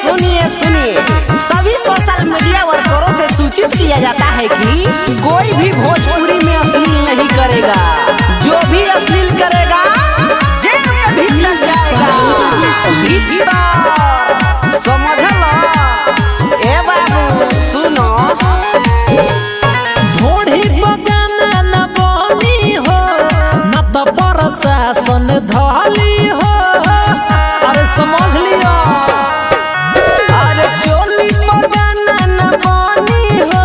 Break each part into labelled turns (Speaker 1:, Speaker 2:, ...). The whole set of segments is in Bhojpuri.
Speaker 1: सुनिए सभी सोशल मीडिया वर्करों से सूचित किया जाता है कि कोई भी भोजपुरी में अश्लील नहीं करेगा। जो भी अश्लील करेगा जेल के भीतर जाएगा। समझ लो ए बाबू सुनो,
Speaker 2: ढोढ़ी बगाना न बनी हो न तो प्रशासन धली हो। अरे समझ लियो,
Speaker 1: अरे चोली बगाना न बनी हो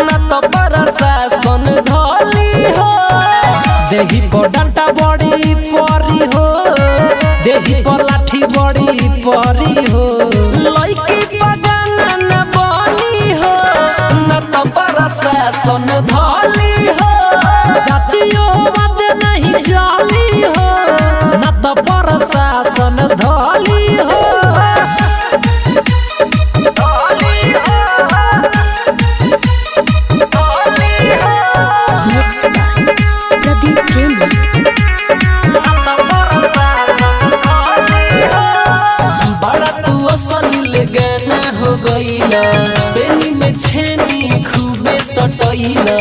Speaker 1: न तो प्रशासन धली हो।
Speaker 2: देही पर डंटा बड़ी परी हो, देही पर लाठी बड़ी परी हो।
Speaker 1: लड़की बगाना न बनी हो न तो प्रशासन धली हो।
Speaker 2: जातियों मत नहीं जाली हो न तो प्रशासन धली हो।
Speaker 1: बड़ा तू असल गाना हो गईला, बेनी में छेनी खूबे सटैला।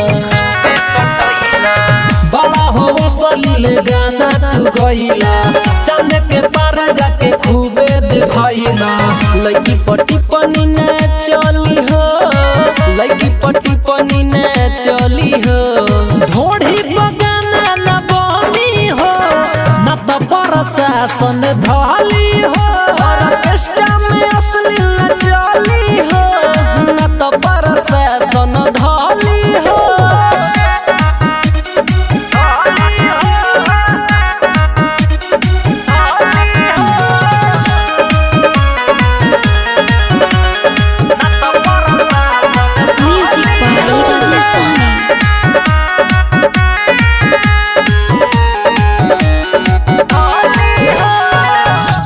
Speaker 2: बड़ा हो असल गाना तू गईला, चांद के पार जाके खूबे दिखाइला।
Speaker 1: लड़की पट्टी पनी न चली हो, लड़की पट्टी पनी न चली हो।
Speaker 2: ढोढ़ी बगाना न बनी हो न तो प्रशासन धली हो।
Speaker 1: ऑर्केस्ट्रा में अश्लील न चली हो न तो प्रशासन धली हो।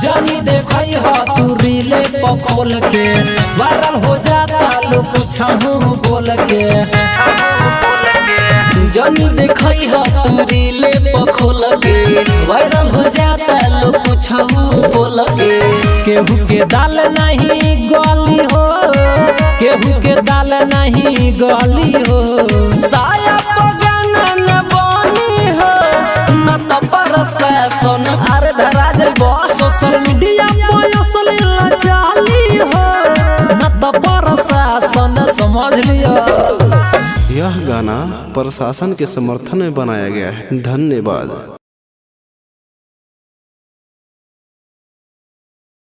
Speaker 2: जानी देखई हो तू रीले पखोल के, वायरल हो जाता लोग पूछहु बोल के।
Speaker 1: जानी देखई हो तू रीले पखोल के, वायरल हो जाता लोग पूछहु बोल के।
Speaker 2: केहू के दाल नहीं गली हो, केहू के दाल नहीं गली हो।
Speaker 1: साया बगाना न बनी हो न तो प्रशासन अरे धरा जइबो।
Speaker 2: सोशल मीडिया पे अश्लील चाली हो न तो प्रशासन समझ लियो।
Speaker 3: यह गाना प्रशासन के समर्थन में बनाया गया है। धन्यवाद।